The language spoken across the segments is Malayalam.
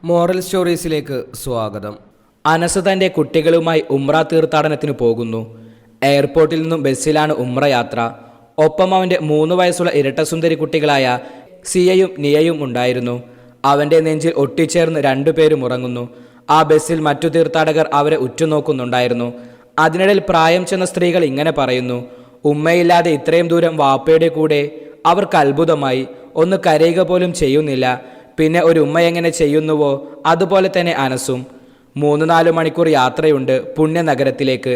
മോറൽ സ്റ്റോറീസിലേക്ക് സ്വാഗതം. അനസ് തൻ്റെ കുട്ടികളുമായി ഉംറ തീർത്ഥാടനത്തിന് പോകുന്നു. എയർപോർട്ടിൽ നിന്നും ബസ്സിലാണ് ഉംറ യാത്ര. ഒപ്പം അവൻ്റെ 3 വയസ്സുള്ള ഇരട്ടസുന്ദരി കുട്ടികളായ സിയയും നിയയും ഉണ്ടായിരുന്നു. അവൻ്റെ നെഞ്ചിൽ ഒട്ടിച്ചേർന്ന് 2 പേരും ഉറങ്ങുന്നു. ആ ബസ്സിൽ മറ്റു തീർത്ഥാടകർ അവരെ ഉറ്റുനോക്കുന്നുണ്ടായിരുന്നു. അതിനിടയിൽ പ്രായം ചെന്ന സ്ത്രീകൾ ഇങ്ങനെ പറയുന്നു: ഉമ്മയില്ലാതെ ഇത്രയും ദൂരം വാപ്പയുടെ കൂടെ. അവർക്ക് അത്ഭുതമായി. ഒന്ന് കരയുക പോലും ചെയ്യുന്നില്ല. പിന്നെ ഒരു ഉമ്മ എങ്ങനെ ചെയ്യുന്നുവോ അതുപോലെ തന്നെ അനസും. 3-4 മണിക്കൂർ യാത്രയുണ്ട് പുണ്യനഗരത്തിലേക്ക്.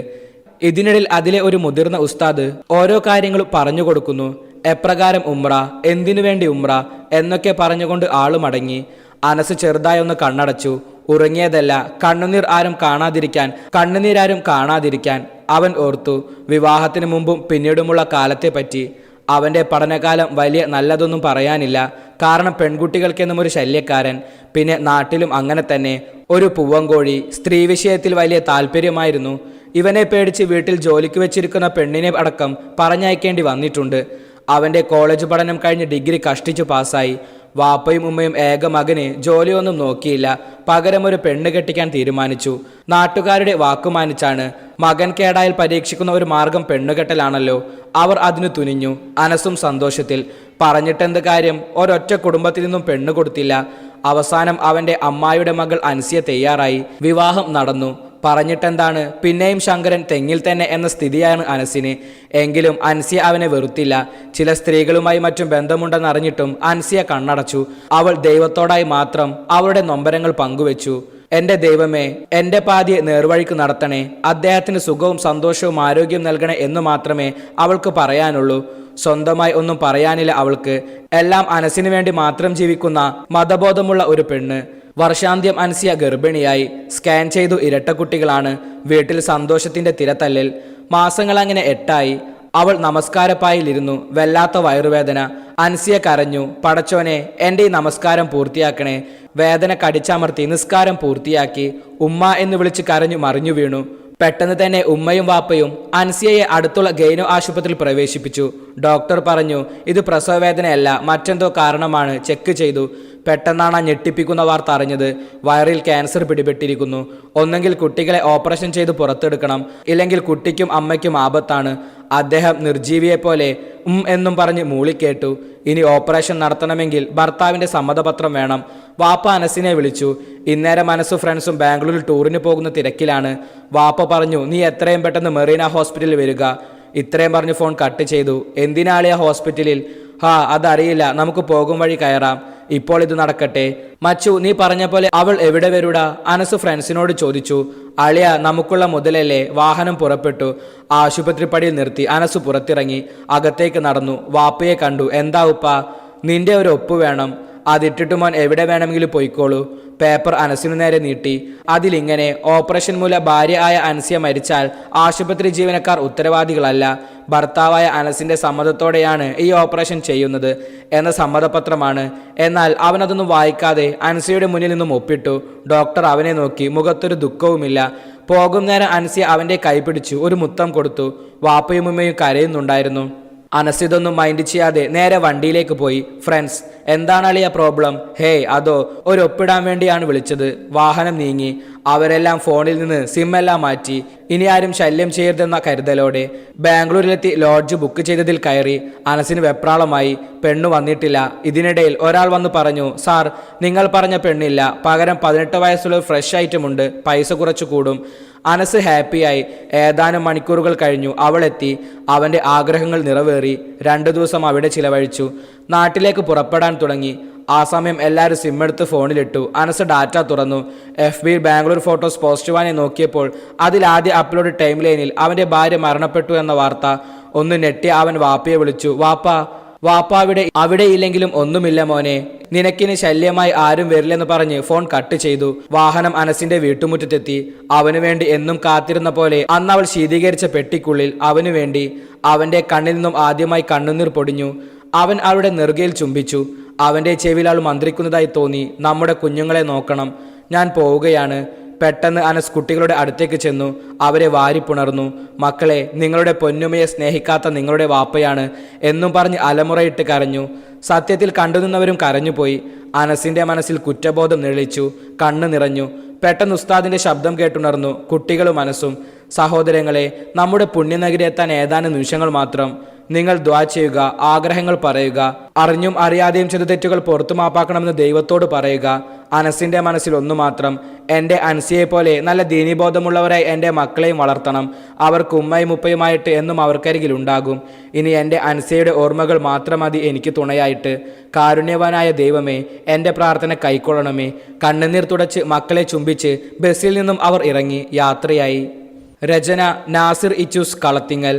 ഇതിനിടയിൽ അതിലെ ഒരു മുതിർന്ന ഉസ്താദ് ഓരോ കാര്യങ്ങളും പറഞ്ഞു കൊടുക്കുന്നു. എപ്രകാരം ഉംറ, എന്തിനു വേണ്ടി ഉംറ എന്നൊക്കെ പറഞ്ഞുകൊണ്ട് ആള് മടങ്ങി. അനസ് ചെറുതായൊന്ന് കണ്ണടച്ചു. ഉറങ്ങിയതല്ല, കണ്ണുനീരാരും കാണാതിരിക്കാൻ അവൻ ഓർത്തു വിവാഹത്തിന് മുമ്പും പിന്നീടുമുള്ള കാലത്തെപ്പറ്റി. അവൻ്റെ പഠനകാലം വലിയ നല്ലതൊന്നും പറയാനില്ല. കാരണം പെൺകുട്ടികൾക്കെന്നും ഒരു ശല്യക്കാരൻ, പിന്നെ നാട്ടിലും അങ്ങനെ തന്നെ ഒരു പൂവങ്കോഴി. സ്ത്രീ വിഷയത്തിൽ വലിയ താല്പര്യമായിരുന്നു. ഇവനെ പേടിച്ച് വീട്ടിൽ ജോലിക്ക് വെച്ചിരിക്കുന്ന പെണ്ണിനെ അടക്കം പറഞ്ഞയക്കേണ്ടി വന്നിട്ടുണ്ട്. അവൻ്റെ കോളേജ് പഠനം കഴിഞ്ഞ് ഡിഗ്രി കഷ്ടിച്ചു പാസ്സായി. വാപ്പയും ഉമ്മയും ഏക മകന് ജോലിയൊന്നും നോക്കിയില്ല. പകരം ഒരു പെണ്ണ് കെട്ടിക്കാൻ തീരുമാനിച്ചു. നാട്ടുകാരുടെ വാക്കുമാനിച്ചാണ്. മകൻ കേടായാൽ പരീക്ഷിക്കുന്ന ഒരു മാർഗം പെണ്ണുകെട്ടലാണല്ലോ. അവർ അതിനു തുനിഞ്ഞു. അനസും സന്തോഷത്തിൽ. പറഞ്ഞിട്ടെന്ത് കാര്യം, ഒരൊറ്റ കുടുംബത്തിൽ നിന്നും പെണ്ണ് കൊടുത്തില്ല. അവസാനം അവൻ്റെ അമ്മായിയുടെ മകൾ അൻസിയ തയ്യാറായി. വിവാഹം നടന്നു. പറഞ്ഞിട്ടെന്താണ്, പിന്നെയും ശങ്കരൻ തെങ്ങിൽ തന്നെ എന്ന സ്ഥിതിയാണ് അനസിന്. എങ്കിലും അൻസിയ അവനെ വെറുത്തില്ല. ചില സ്ത്രീകളുമായി മറ്റും ബന്ധമുണ്ടെന്നറിഞ്ഞിട്ടും അൻസിയ കണ്ണടച്ചു. അവൾ ദൈവത്തോടായി മാത്രം അവളുടെ നൊമ്പരങ്ങൾ പങ്കുവെച്ചു. എൻ്റെ ദൈവമേ, എൻ്റെ പാതിയെ നേർവഴിക്ക് നടത്തണേ, അദ്ദേഹത്തിന് സുഖവും സന്തോഷവും ആരോഗ്യം നൽകണേ എന്ന് മാത്രമേ അവൾക്ക് പറയാനുള്ളൂ. സ്വന്തമായി ഒന്നും പറയാനില്ല അവൾക്ക്. എല്ലാം അനസിന് വേണ്ടി മാത്രം ജീവിക്കുന്ന മതബോധമുള്ള ഒരു പെണ്ണ്. വർഷാന്ത്യം അൻസിയ ഗർഭിണിയായി. സ്കാൻ ചെയ്തു ഇരട്ടക്കുട്ടികളാണ്. വീട്ടിൽ സന്തോഷത്തിന്റെ തിരത്തല്ലിൽ. മാസങ്ങൾ അങ്ങനെ 8ആയി. അവൾ നമസ്കാരപ്പായിലിരുന്നു. വല്ലാത്ത വയറുവേദന. അൻസിയ കരഞ്ഞു. പടച്ചോനെ, എൻ്റെ ഈ നമസ്കാരം പൂർത്തിയാക്കണേ. വേദന കടിച്ചമർത്തി നിസ്കാരം പൂർത്തിയാക്കി. ഉമ്മ എന്ന് വിളിച്ച് കരഞ്ഞു മറിഞ്ഞു വീണു. പെട്ടെന്ന് തന്നെ ഉമ്മയും വാപ്പയും അൻസിയയെ അടുത്തുള്ള ഗൈനോ ആശുപത്രിയിൽ പ്രവേശിപ്പിച്ചു. ഡോക്ടർ പറഞ്ഞു, ഇത് പ്രസവവേദനയല്ല, മറ്റെന്തോ കാരണമാണ്. ചെക്ക് ചെയ്തു. പെട്ടെന്നാണ് ആ ഞെട്ടിപ്പിക്കുന്ന വാർത്ത അറിഞ്ഞത്. വയറിൽ ക്യാൻസർ പിടിപെട്ടിരിക്കുന്നു. ഒന്നെങ്കിൽ കുട്ടികളെ ഓപ്പറേഷൻ ചെയ്ത് പുറത്തെടുക്കണം, ഇല്ലെങ്കിൽ കുട്ടിക്കും അമ്മയ്ക്കും ആപത്താണ്. അദ്ദേഹം നിർജീവിയെപ്പോലെ എന്നും പറഞ്ഞ് മൂളിക്കേട്ടു. ഇനി ഓപ്പറേഷൻ നടത്തണമെങ്കിൽ ഭർത്താവിൻ്റെ സമ്മതപത്രം വേണം. വാപ്പ അനസിനെ വിളിച്ചു. ഇന്നേരം മനസ്സു ഫ്രണ്ട്സും ബാംഗ്ലൂരിൽ ടൂറിന് പോകുന്ന തിരക്കിലാണ്. വാപ്പ പറഞ്ഞു, നീ എത്രയും പെട്ടെന്ന് മെറീന ഹോസ്പിറ്റലിൽ വരിക. ഇത്രയും പറഞ്ഞ് ഫോൺ കട്ട് ചെയ്തു. എന്തിനാളിയാ ഹോസ്പിറ്റലിൽ? അതറിയില്ല, നമുക്ക് പോകും വഴി കയറാം. ഇപ്പോൾ ഇത് നടക്കട്ടെ. മച്ചു, നീ പറഞ്ഞ പോലെ അവൾ എവിടെ വരൂടാ? അനസ് ഫ്രണ്ട്സിനോട് ചോദിച്ചു. അളിയ, നമുക്കുള്ള മുതലല്ലേ. വാഹനം പുറപ്പെട്ടു. ആശുപത്രി പടിയിൽ നിർത്തി. അനസ് പുറത്തിറങ്ങി. അകത്തേക്ക് നടന്നു. വാപ്പയെ കണ്ടു. എന്താ ഉപ്പ? നിന്റെ ഒരു ഒപ്പ് വേണം. അതിട്ടിട്ട് മോൻ എവിടെ വേണമെങ്കിലും പോയിക്കോളൂ. പേപ്പർ അനസിനു നേരെ നീട്ടി. അതിലിങ്ങനെ: ഓപ്പറേഷൻ മൂലം ഭാര്യ ആയ അൻസിയ മരിച്ചാൽ ആശുപത്രി ജീവനക്കാർ ഉത്തരവാദികളല്ല. ഭർത്താവായ അനസിന്റെ സമ്മതത്തോടെയാണ് ഈ ഓപ്പറേഷൻ ചെയ്യുന്നത് എന്ന സമ്മതപത്രമാണ്. എന്നാൽ അവനതൊന്നും വായിക്കാതെ അൻസിയുടെ മുന്നിൽ നിന്നും ഒപ്പിട്ടു. ഡോക്ടർ അവനെ നോക്കി. മുഖത്തൊരു ദുഃഖവുമില്ല. പോകും നേരം അൻസിയ അവൻ്റെ കൈ പിടിച്ചു ഒരു മുത്തം കൊടുത്തു. വാപ്പയും ഉമ്മയും കരയുന്നുണ്ടായിരുന്നു. അനസ് ഇതൊന്നും മൈൻഡ് ചെയ്യാതെ നേരെ വണ്ടിയിലേക്ക് പോയി. ഫ്രണ്ട്സ്, എന്താണ് അളിയ പ്രോബ്ലം? അതോ, ഒരു ഒപ്പിടാൻ വേണ്ടിയാണ് വിളിച്ചത്. വാഹനം നീങ്ങി. അവരെല്ലാം ഫോണിൽ നിന്ന് സിമ്മെല്ലാം മാറ്റി. ഇനി ആരും ശല്യം ചെയ്യരുതെന്ന കരുതലോടെ ബാംഗ്ലൂരിലെത്തി ലോഡ്ജ് ബുക്ക് ചെയ്തതിൽ കയറി. അനസിന് വെപ്രാളമായി. പെണ്ണു വന്നിട്ടില്ല. ഇതിനിടയിൽ ഒരാൾ വന്ന് പറഞ്ഞു, സാർ, നിങ്ങൾ പറഞ്ഞ പെണ്ണില്ല, പകരം 18 വയസ്സുള്ള ഫ്രഷ് ഐറ്റമുണ്ട്, പൈസ കുറച്ചു കൂടും. അനസ് ഹാപ്പിയായി. ഏതാനും മണിക്കൂറുകൾ കഴിഞ്ഞു. അവളെത്തി. അവൻ്റെ ആഗ്രഹങ്ങൾ നിറവേറി. 2 ദിവസം അവിടെ ചിലവഴിച്ചു. നാട്ടിലേക്ക് പുറപ്പെടാൻ തുടങ്ങി. ആ സമയം എല്ലാവരും സിമ്മെടുത്ത് ഫോണിലിട്ടു. അനസ് ഡാറ്റ തുറന്നു. FB ബാംഗ്ലൂർ ഫോട്ടോസ് പോസ്റ്റുവാനെ നോക്കിയപ്പോൾ അതിലാദ്യ അപ്ലോഡ് ടൈം ലൈനിൽ അവൻ്റെ ഭാര്യ മരണപ്പെട്ടു എന്ന വാർത്ത. ഒന്ന് ഞെട്ടി അവൻ വാപ്പയെ വിളിച്ചു. വാപ്പ അവിടെ ഇല്ലെങ്കിലും ഒന്നുമില്ല മോനെ, നിനക്കിന് ശല്യമായി ആരും വരില്ലെന്ന് പറഞ്ഞ് ഫോൺ കട്ട് ചെയ്തു. വാഹനം അനസിന്റെ വീട്ടുമുറ്റത്തെത്തി. അവനു വേണ്ടി എന്നും കാത്തിരുന്ന പോലെ അന്ന് അവൾ ശീതീകരിച്ച പെട്ടിക്കുള്ളിൽ അവനു വേണ്ടി. അവന്റെ കണ്ണിൽ നിന്നും ആദ്യമായി കണ്ണുനീർ പൊടിഞ്ഞു. അവൻ അവളുടെ നെറുകയിൽ ചുംബിച്ചു. അവന്റെ ചെവിയിൽ അവൾ മന്ത്രിക്കുന്നതായി തോന്നി. നമ്മുടെ കുഞ്ഞുങ്ങളെ നോക്കണം. ഞാൻ പോവുകയാണ്. പെട്ടെന്ന് അനസ് കുട്ടികളുടെ അടുത്തേക്ക് ചെന്നു അവരെ വാരിപ്പുണർന്നു. മക്കളെ, നിങ്ങളുടെ പൊന്നുമയെ സ്നേഹിക്കാത്ത നിങ്ങളുടെ വാപ്പയാണ് എന്നും പറഞ്ഞ് അലമുറയിട്ട് കരഞ്ഞു. സത്യത്തിൽ കണ്ടുനിന്നവരും കരഞ്ഞുപോയി. അനസിന്റെ മനസ്സിൽ കുറ്റബോധം നിഴലിച്ചു. കണ്ണ് നിറഞ്ഞു. പെട്ടെന്ന് ഉസ്താദിന്റെ ശബ്ദം കേട്ടുണർന്നു കുട്ടികളും മനസ്സും. സഹോദരങ്ങളെ, നമ്മുടെ പുണ്യനഗരി എത്താൻ ഏതാനും നിമിഷങ്ങൾ മാത്രം. നിങ്ങൾ ദ്വാ ചെയ്യുക, ആഗ്രഹങ്ങൾ പറയുക, അറിഞ്ഞും അറിയാതെയും ചെയ്ത തെറ്റുകൾ പുറത്തു മാപ്പാക്കണമെന്ന് ദൈവത്തോട് പറയുക. അനസിന്റെ മനസ്സിൽ ഒന്നു മാത്രം, എൻ്റെ അൻസിയെ പോലെ നല്ല ദീനീബോധമുള്ളവരായി എൻ്റെ മക്കളെയും വളർത്തണം. അവർക്ക് ഉമ്മയും ഉപ്പയുമായിട്ട് എന്നും അവർക്കരികിൽ ഉണ്ടാകും. ഇനി എൻ്റെ അൻസിയുടെ ഓർമ്മകൾ മാത്രം മതി എനിക്ക് തുണയായിട്ട്. കാരുണ്യവാനായ ദൈവമേ, എൻ്റെ പ്രാർത്ഥന കൈക്കൊള്ളണമേ. കണ്ണുനീർ തുടച്ച് മക്കളെ ചുംബിച്ച് ബസ്സിൽ നിന്നും അവർ ഇറങ്ങി യാത്രയായി. രചന നാസിർ ഇച്ചൂസ് കളത്തിങ്ങൽ.